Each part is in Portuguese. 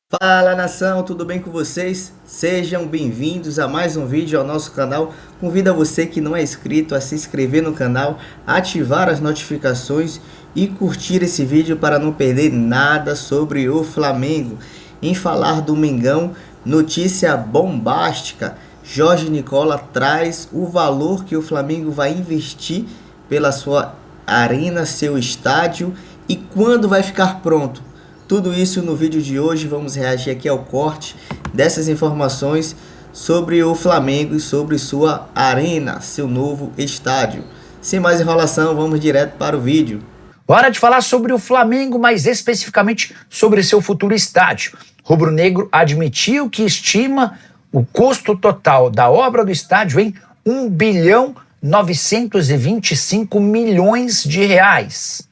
Fala nação, tudo bem com vocês? Sejam bem-vindos a mais um vídeo ao nosso canal. Convido a você que não é inscrito a se inscrever no canal, ativar as notificações e curtir esse vídeo para não perder nada sobre o Flamengo. Em falar do Mengão, notícia bombástica: Jorge Nicola traz o valor que o Flamengo vai investir pela sua arena, seu estádio e quando vai ficar pronto. Tudo isso no vídeo de hoje. Vamos reagir aqui ao corte dessas informações sobre o Flamengo e sobre sua arena, seu novo estádio. Sem mais enrolação, vamos direto para o vídeo. Hora de falar sobre o Flamengo, mais especificamente sobre seu futuro estádio. Rubro-negro admitiu que estima o custo total da obra do estádio em 1,925 bilhões de reais.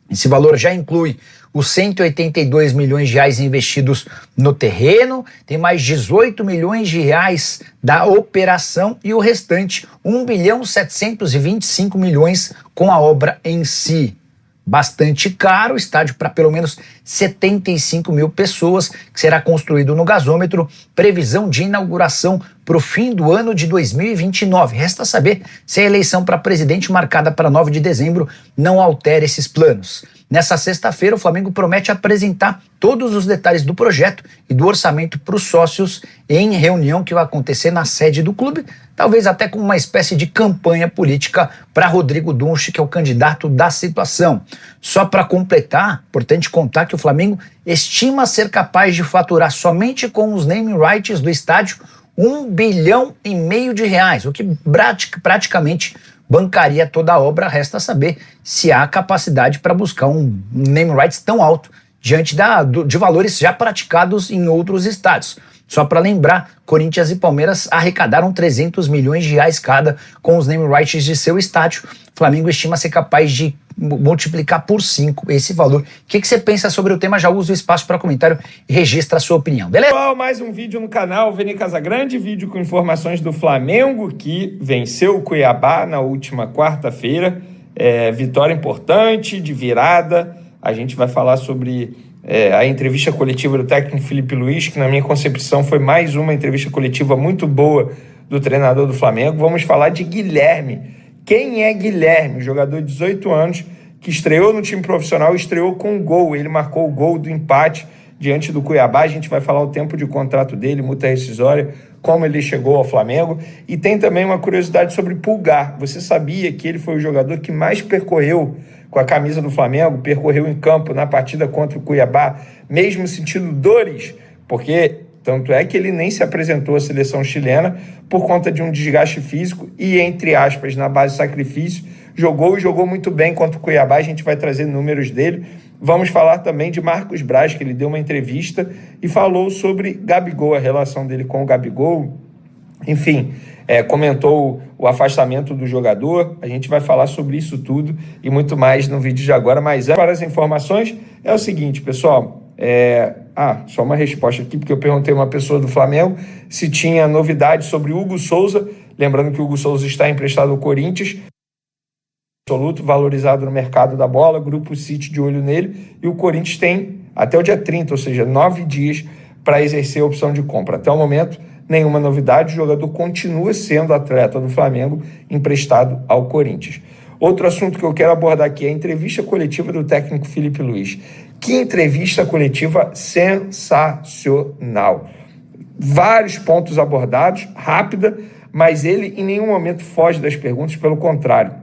Esse valor já inclui os 182 milhões de reais investidos no terreno, tem mais 18 milhões de reais da operação e o restante 1,725 bilhões com a obra em si. Bastante caro, estádio para pelo menos 75 mil pessoas, que será construído no gasômetro, previsão de inauguração para o fim do ano de 2029. Resta saber se a eleição para presidente marcada para 9 de dezembro não altera esses planos. Nessa sexta-feira, o Flamengo promete apresentar todos os detalhes do projeto e do orçamento para os sócios em reunião que vai acontecer na sede do clube, talvez até com uma espécie de campanha política para Rodrigo Dunche, que é o candidato da situação. Só para completar, importante contar que o Flamengo estima ser capaz de faturar somente com os naming rights do estádio 1,5 bilhão de reais, o que praticamente bancaria toda a obra. Resta saber se há capacidade para buscar um name rights tão alto diante de valores já praticados em outros estádios. Só para lembrar, Corinthians e Palmeiras arrecadaram 300 milhões de reais cada com os name rights de seu estádio. O Flamengo estima ser capaz de multiplicar por 5 esse valor. O que você pensa sobre o tema? Já usa o espaço para comentário e registra a sua opinião, beleza? Pessoal, mais um vídeo no canal Veni Casagrande, vídeo com informações do Flamengo, que venceu o Cuiabá na última quarta-feira. Vitória importante, de virada. A gente vai falar sobre a entrevista coletiva do técnico Felipe Luiz, que na minha concepção foi mais uma entrevista coletiva muito boa do treinador do Flamengo. Vamos falar de Guilherme. Quem é Guilherme? Jogador de 18 anos que estreou no time profissional e estreou com um gol. Ele marcou o gol do empate diante do Cuiabá. A gente vai falar o tempo de contrato dele, multa rescisória, como ele chegou ao Flamengo. E tem também uma curiosidade sobre Pulgar. Você sabia que ele foi o jogador que mais percorreu com a camisa do Flamengo, percorreu em campo na partida contra o Cuiabá, mesmo sentindo dores? Porque tanto é que ele nem se apresentou à seleção chilena por conta de um desgaste físico e, entre aspas, na base de sacrifício, jogou muito bem contra o Cuiabá. A gente vai trazer números dele. Vamos falar também de Marcos Braz, que ele deu uma entrevista e falou sobre Gabigol, a relação dele com o Gabigol. Enfim, comentou o afastamento do jogador. A gente vai falar sobre isso tudo e muito mais no vídeo de agora. Mas para as informações, é o seguinte, pessoal. Só uma resposta aqui, porque eu perguntei a uma pessoa do Flamengo se tinha novidade sobre Hugo Souza. Lembrando que o Hugo Souza está emprestado ao Corinthians, absoluto, valorizado no mercado da bola, Grupo City de olho nele, e o Corinthians tem até o dia 30, ou seja, 9 dias para exercer a opção de compra. Até o momento, nenhuma novidade, o jogador continua sendo atleta do Flamengo, emprestado ao Corinthians. Outro assunto que eu quero abordar aqui é a entrevista coletiva do técnico Felipe Luiz. Que entrevista coletiva sensacional. Vários pontos abordados, rápida, mas ele em nenhum momento foge das perguntas, pelo contrário.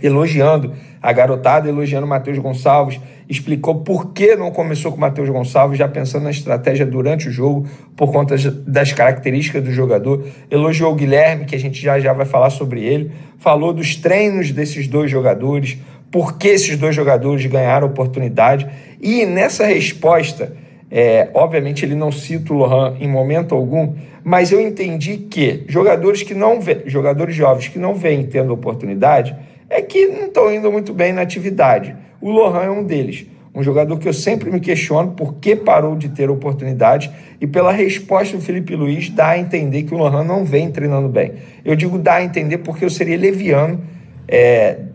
Elogiando a garotada, elogiando o Matheus Gonçalves, explicou por que não começou com o Matheus Gonçalves, já pensando na estratégia durante o jogo, por conta das características do jogador. Elogiou o Guilherme, que a gente já vai falar sobre ele. Falou dos treinos desses dois jogadores, por que esses dois jogadores ganharam oportunidade. E nessa resposta, obviamente ele não cita o Lohan em momento algum, mas eu entendi que jogadores jovens que não vêm tendo oportunidade, é que não estão indo muito bem na atividade. O Lohan é um deles. Um jogador que eu sempre me questiono por que parou de ter oportunidade, e pela resposta do Felipe Luiz dá a entender que o Lohan não vem treinando bem. Eu digo dá a entender porque eu seria leviano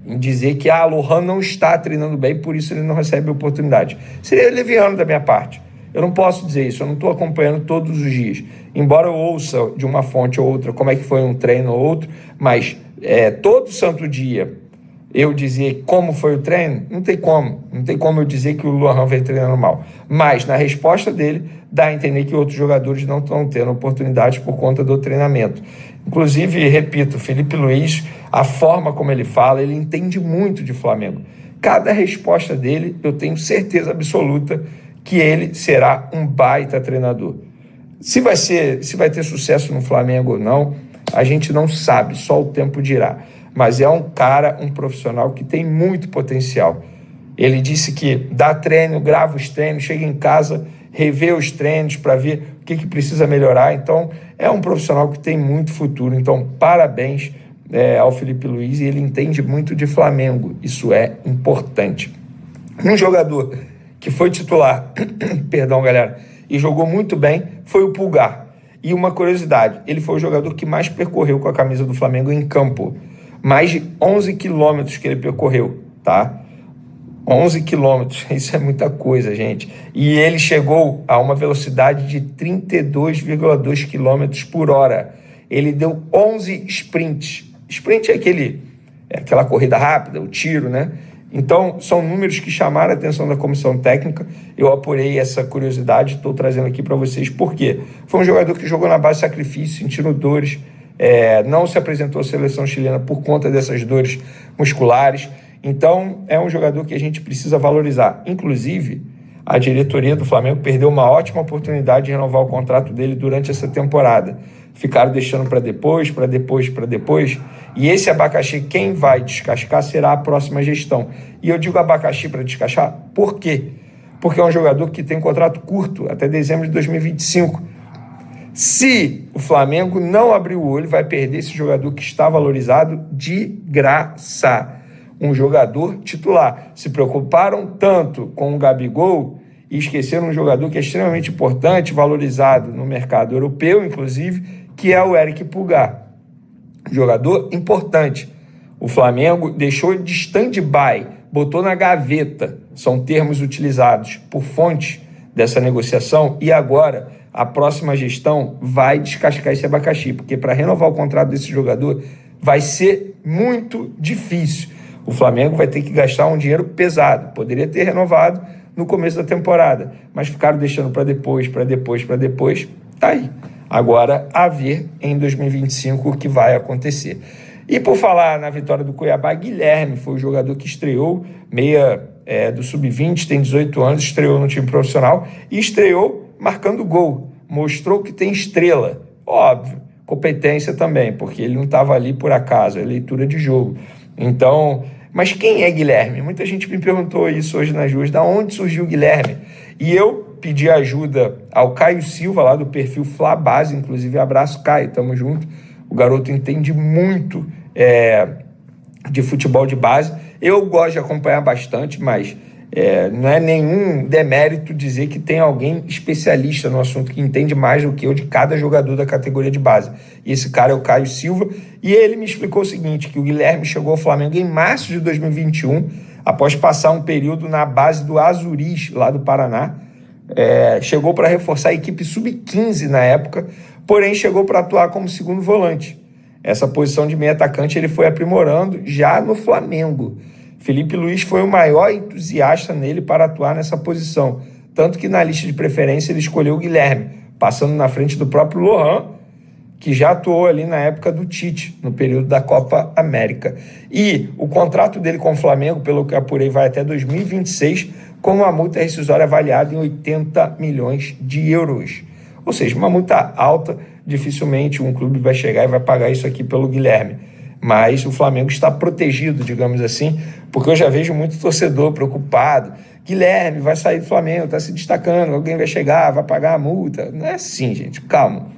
em dizer que Lohan não está treinando bem, por isso ele não recebe oportunidade. Seria leviano da minha parte. Eu não posso dizer isso, eu não estou acompanhando todos os dias. Embora eu ouça de uma fonte ou outra como é que foi um treino ou outro, mas todo santo dia eu dizer como foi o treino, não tem como eu dizer que o Lohan vem treinando mal. Mas na resposta dele, dá a entender que outros jogadores não estão tendo oportunidades por conta do treinamento. Inclusive, repito, Felipe Luiz, a forma como ele fala, ele entende muito de Flamengo. Cada resposta dele, eu tenho certeza absoluta que ele será um baita treinador. Se vai ter sucesso no Flamengo ou não, a gente não sabe, só o tempo dirá. Mas é um profissional que tem muito potencial. Ele disse que dá treino, grava os treinos, chega em casa, revê os treinos para ver o que precisa melhorar. Então, é um profissional que tem muito futuro. Então, parabéns ao Felipe Luiz, e ele entende muito de Flamengo. Isso é importante. Um jogador que foi titular, perdão, galera, e jogou muito bem, foi o Pulgar. E uma curiosidade, ele foi o jogador que mais percorreu com a camisa do Flamengo em campo. Mais de 11 quilômetros que ele percorreu, tá? 11 quilômetros, isso é muita coisa, gente. E ele chegou a uma velocidade de 32,2 quilômetros por hora. Ele deu 11 sprints. Sprint é aquela corrida rápida, o tiro, né? Então, são números que chamaram a atenção da comissão técnica. Eu apurei essa curiosidade, estou trazendo aqui para vocês. Por quê? Foi um jogador que jogou na base de sacrifício, sentindo dores, não se apresentou à seleção chilena por conta dessas dores musculares. Então, é um jogador que a gente precisa valorizar. Inclusive, a diretoria do Flamengo perdeu uma ótima oportunidade de renovar o contrato dele durante essa temporada. Ficaram deixando para depois. E esse abacaxi, quem vai descascar será a próxima gestão. E eu digo abacaxi para descascar, por quê? Porque é um jogador que tem contrato curto, até dezembro de 2025. Se o Flamengo não abrir o olho, vai perder esse jogador que está valorizado de graça. Um jogador titular. Se preocuparam tanto com o Gabigol e esqueceram um jogador que é extremamente importante, valorizado no mercado europeu, inclusive, que é o Eric Pulgar. Jogador importante. O Flamengo deixou de stand-by, botou na gaveta, são termos utilizados por fontes dessa negociação, e agora a próxima gestão vai descascar esse abacaxi, porque para renovar o contrato desse jogador vai ser muito difícil. O Flamengo vai ter que gastar um dinheiro pesado. Poderia ter renovado no começo da temporada, mas ficaram deixando para depois. Tá aí. Agora, a ver em 2025 o que vai acontecer. E por falar na vitória do Cuiabá, Guilherme foi o jogador que estreou, meia do Sub-20, tem 18 anos, estreou no time profissional e estreou marcando gol. Mostrou que tem estrela. Óbvio, competência também, porque ele não estava ali por acaso, é leitura de jogo. Então, mas quem é Guilherme? Muita gente me perguntou isso hoje nas ruas, da onde surgiu o Guilherme? E eu pedi ajuda ao Caio Silva, lá do perfil Flabase, inclusive abraço, Caio, tamo junto. O garoto entende muito de futebol de base. Eu gosto de acompanhar bastante, mas não é nenhum demérito dizer que tem alguém especialista no assunto, que entende mais do que eu de cada jogador da categoria de base. E esse cara é o Caio Silva, e ele me explicou o seguinte, que o Guilherme chegou ao Flamengo em março de 2021, após passar um período na base do Azuris, lá do Paraná. Chegou para reforçar a equipe Sub-15 na época, porém chegou para atuar como segundo volante. Essa posição de meio atacante ele foi aprimorando já no Flamengo. Felipe Luiz foi o maior entusiasta nele para atuar nessa posição, tanto que na lista de preferência ele escolheu o Guilherme, passando na frente do próprio Lohan, que já atuou ali na época do Tite, no período da Copa América. E o contrato dele com o Flamengo, pelo que apurei, vai até 2026, com uma multa rescisória avaliada em 80 milhões de euros. Ou seja, uma multa alta, dificilmente um clube vai chegar e vai pagar isso aqui pelo Guilherme. Mas o Flamengo está protegido, digamos assim, porque eu já vejo muito torcedor preocupado. Guilherme vai sair do Flamengo, está se destacando, alguém vai chegar, vai pagar a multa. Não é assim, gente, calma,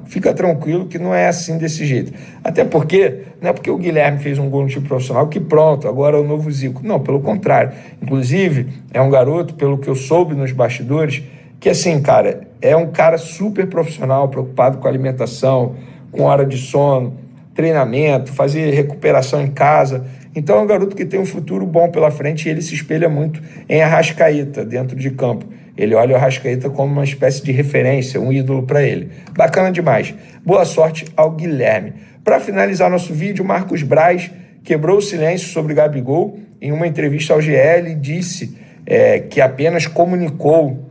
fica tranquilo que não é assim desse jeito. Até porque, não é porque o Guilherme fez um gol no time profissional que pronto, agora é o novo Zico. Não, pelo contrário. Inclusive, é um garoto, pelo que eu soube nos bastidores, que assim, cara, é um cara super profissional, preocupado com alimentação, com hora de sono, treinamento, fazer recuperação em casa. Então é um garoto que tem um futuro bom pela frente e ele se espelha muito em Arrascaeta dentro de campo. Ele olha o Arrascaeta como uma espécie de referência, um ídolo para ele. Bacana demais. Boa sorte ao Guilherme. Para finalizar nosso vídeo, Marcos Braz quebrou o silêncio sobre Gabigol em uma entrevista ao GL e disse que apenas comunicou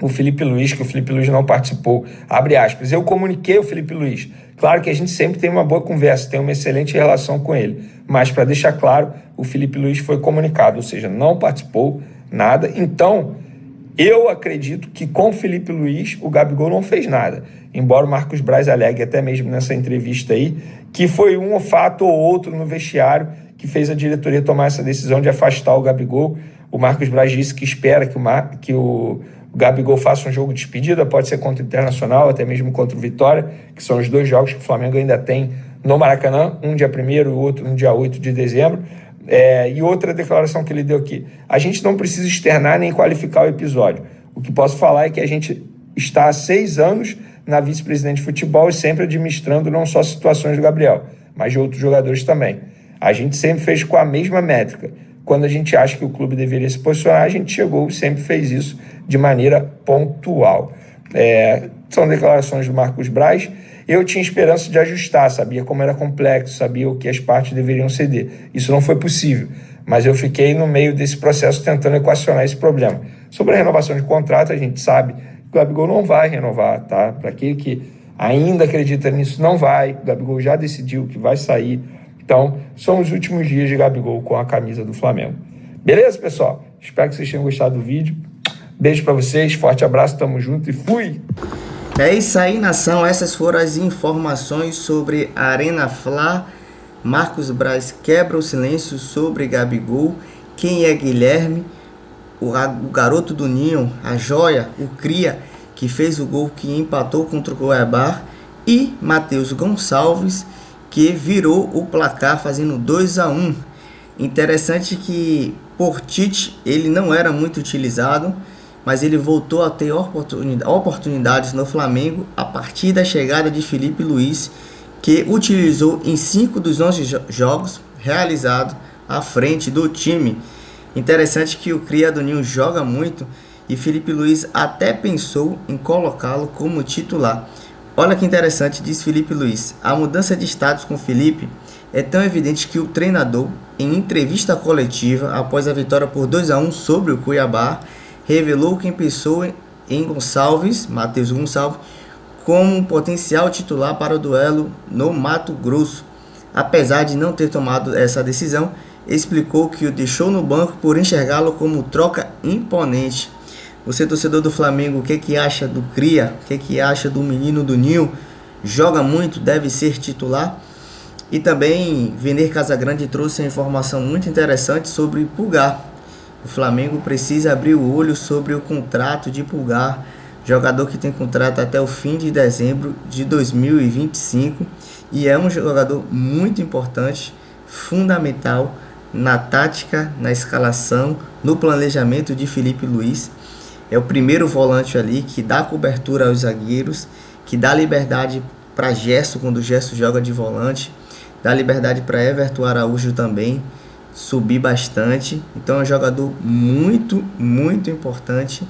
o Felipe Luiz, que o Felipe Luiz não participou. Abre aspas. Eu comuniquei o Felipe Luiz. Claro que a gente sempre tem uma boa conversa, tem uma excelente relação com ele. Mas, para deixar claro, o Felipe Luiz foi comunicado, ou seja, não participou, nada. Então, eu acredito que com o Felipe Luiz, o Gabigol não fez nada. Embora o Marcos Braz alegue até mesmo nessa entrevista aí, que foi um fato ou outro no vestiário que fez a diretoria tomar essa decisão de afastar o Gabigol. O Marcos Braz disse que espera que o Gabigol faça um jogo de despedida, pode ser contra o Internacional, até mesmo contra o Vitória, que são os 2 jogos que o Flamengo ainda tem no Maracanã, um dia 1º e o outro no dia 8 de dezembro. E outra declaração que ele deu aqui: a gente não precisa externar nem qualificar o episódio. O que posso falar é que a gente está há 6 anos na vice-presidente de futebol e sempre administrando não só situações do Gabriel, mas de outros jogadores também. A gente sempre fez com a mesma métrica. Quando a gente acha que o clube deveria se posicionar, a gente chegou e sempre fez isso de maneira pontual. São declarações do Marcos Braz. Eu tinha esperança de ajustar, sabia como era complexo, sabia o que as partes deveriam ceder. Isso não foi possível, mas eu fiquei no meio desse processo tentando equacionar esse problema. Sobre a renovação de contrato, a gente sabe que o Gabigol não vai renovar, tá? Para aquele que ainda acredita nisso, não vai. O Gabigol já decidiu que vai sair. Então, são os últimos dias de Gabigol com a camisa do Flamengo. Beleza, pessoal? Espero que vocês tenham gostado do vídeo. Beijo pra vocês, forte abraço, tamo junto e fui! É isso aí, nação. Essas foram as informações sobre a Arena Fla. Marcos Braz quebra o silêncio sobre Gabigol. Quem é Guilherme? O garoto do Ninho, a joia, o cria, que fez o gol que empatou contra o Cuiabá. E Matheus Gonçalves, que virou o placar fazendo 2-1. Interessante que por Tite ele não era muito utilizado, mas ele voltou a ter oportunidades no Flamengo a partir da chegada de Felipe Luiz, que utilizou em 5 dos 11 jogos realizados à frente do time. Interessante que o cria do Ninho joga muito e Felipe Luiz até pensou em colocá-lo como titular. Olha que interessante, diz Felipe Luiz: a mudança de status com Felipe é tão evidente que o treinador, em entrevista coletiva após a vitória por 2-1 sobre o Cuiabá, revelou quem pensou em Gonçalves, Matheus Gonçalves, como um potencial titular para o duelo no Mato Grosso. Apesar de não ter tomado essa decisão, explicou que o deixou no banco por enxergá-lo como troca imponente. Você, torcedor do Flamengo, o que acha do cria? O que acha do menino do Ninho? Joga muito, deve ser titular? E também Venir Casagrande trouxe uma informação muito interessante sobre Pulgar. O Flamengo precisa abrir o olho sobre o contrato de Pulgar, jogador que tem contrato até o fim de dezembro de 2025 e é um jogador muito importante, fundamental na tática, na escalação, no planejamento de Felipe Luiz. É o primeiro volante ali que dá cobertura aos zagueiros, que dá liberdade para Gerson quando o Gerson joga de volante, dá liberdade para Everton Araújo também subir bastante. Então é um jogador muito importante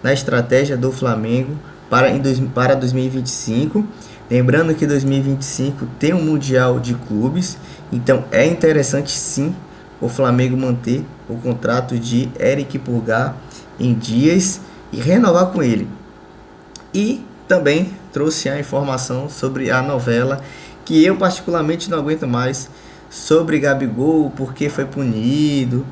na estratégia do Flamengo para 2025. Lembrando que 2025 tem um Mundial de Clubes, então é interessante sim o Flamengo manter o contrato de Eric Pulgar em dias e renovar com ele. E também trouxe a informação sobre a novela que eu particularmente não aguento mais, sobre Gabigol, porque foi punido,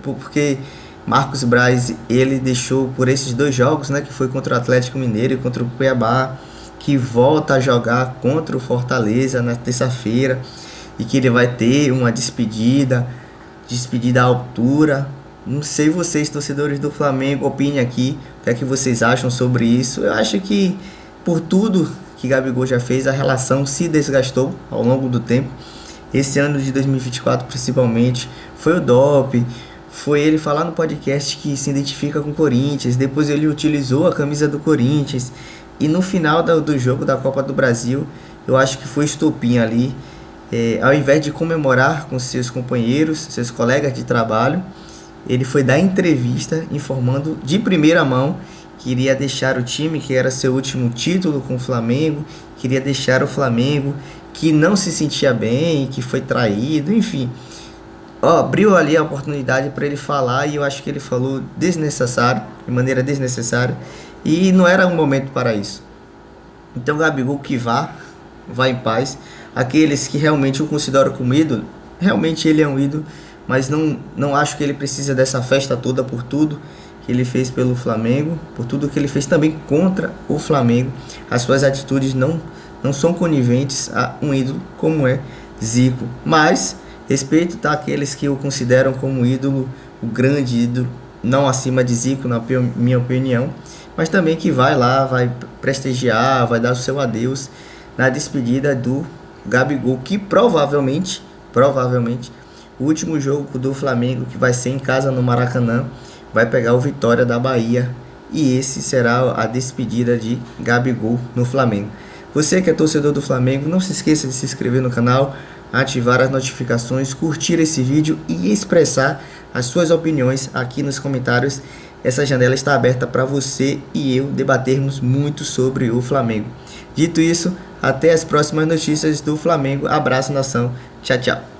porque Marcos Braz ele deixou por esses 2 jogos, né, que foi contra o Atlético Mineiro e contra o Cuiabá, que volta a jogar contra o Fortaleza na terça-feira e que ele vai ter uma despedida à altura. Não sei vocês, torcedores do Flamengo, opinem aqui o que é que vocês acham sobre isso. Eu acho que por tudo que Gabigol já fez, a relação se desgastou ao longo do tempo. Esse ano de 2024 principalmente, foi o doping, foi ele falar no podcast que se identifica com o Corinthians, depois ele utilizou a camisa do Corinthians, e no final do jogo da Copa do Brasil, eu acho que foi estopim ali, ao invés de comemorar com seus companheiros, seus colegas de trabalho, ele foi dar entrevista informando de primeira mão queria deixar o time, que era seu último título com o Flamengo, queria deixar o Flamengo, que não se sentia bem, que foi traído, enfim. Abriu ali a oportunidade para ele falar e eu acho que ele falou desnecessário, de maneira desnecessária, e não era um momento para isso. Então, Gabigol, que vá em paz. Aqueles que realmente o consideram como ídolo, realmente ele é um ídolo, mas não acho que ele precisa dessa festa toda por tudo que ele fez pelo Flamengo, por tudo que ele fez também contra o Flamengo. As suas atitudes não são coniventes a um ídolo como é Zico. Mas respeito aqueles que o consideram como ídolo, o grande ídolo, não acima de Zico, na minha opinião, mas também que vai lá, vai prestigiar, vai dar o seu adeus na despedida do Gabigol, que provavelmente, o último jogo do Flamengo, que vai ser em casa no Maracanã, vai pegar o Vitória da Bahia, e esse será a despedida de Gabigol no Flamengo. Você que é torcedor do Flamengo, não se esqueça de se inscrever no canal, ativar as notificações, curtir esse vídeo e expressar as suas opiniões aqui nos comentários. Essa janela está aberta para você e eu debatermos muito sobre o Flamengo. Dito isso, até as próximas notícias do Flamengo. Abraço, nação. Tchau, tchau.